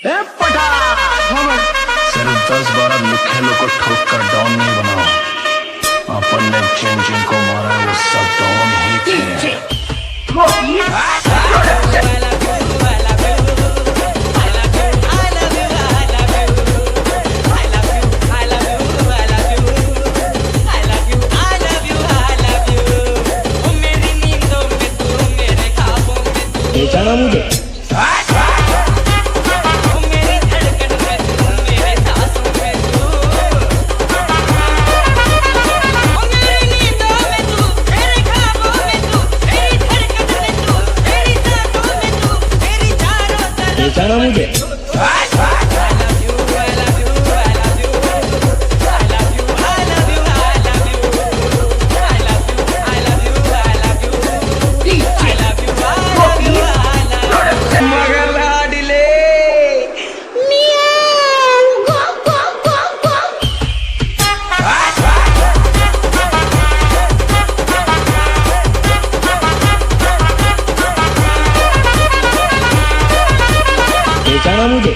ए पटा सिर्फ 10-12 लुखे लोग को ठोक कर डॉन नहीं बनाओ। अपन ने जिन जिन को मारा है वो सब डॉन ही थे। बेचाना मुझे बेचाना मुझे बेचाना मुझे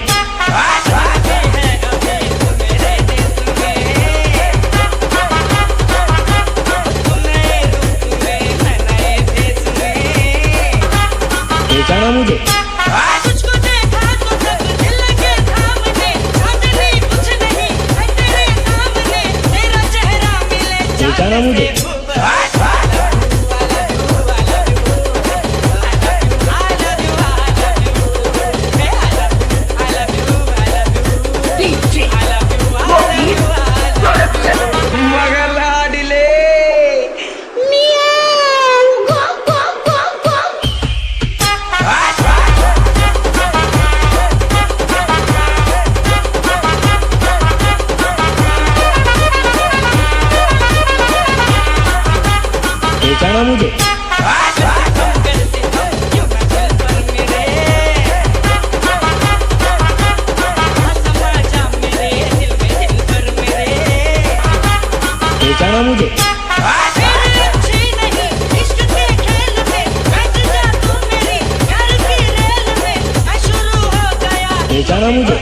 बेचाना मुझे तुझको देखा तो सब दिल लगे थामने, चांदनी कुछ नहीं है तेरे सामने, तेरा चेहरा मिले बेचाना मुझे बेचाना मुझे बेचाना मुझे बेचाना मुझे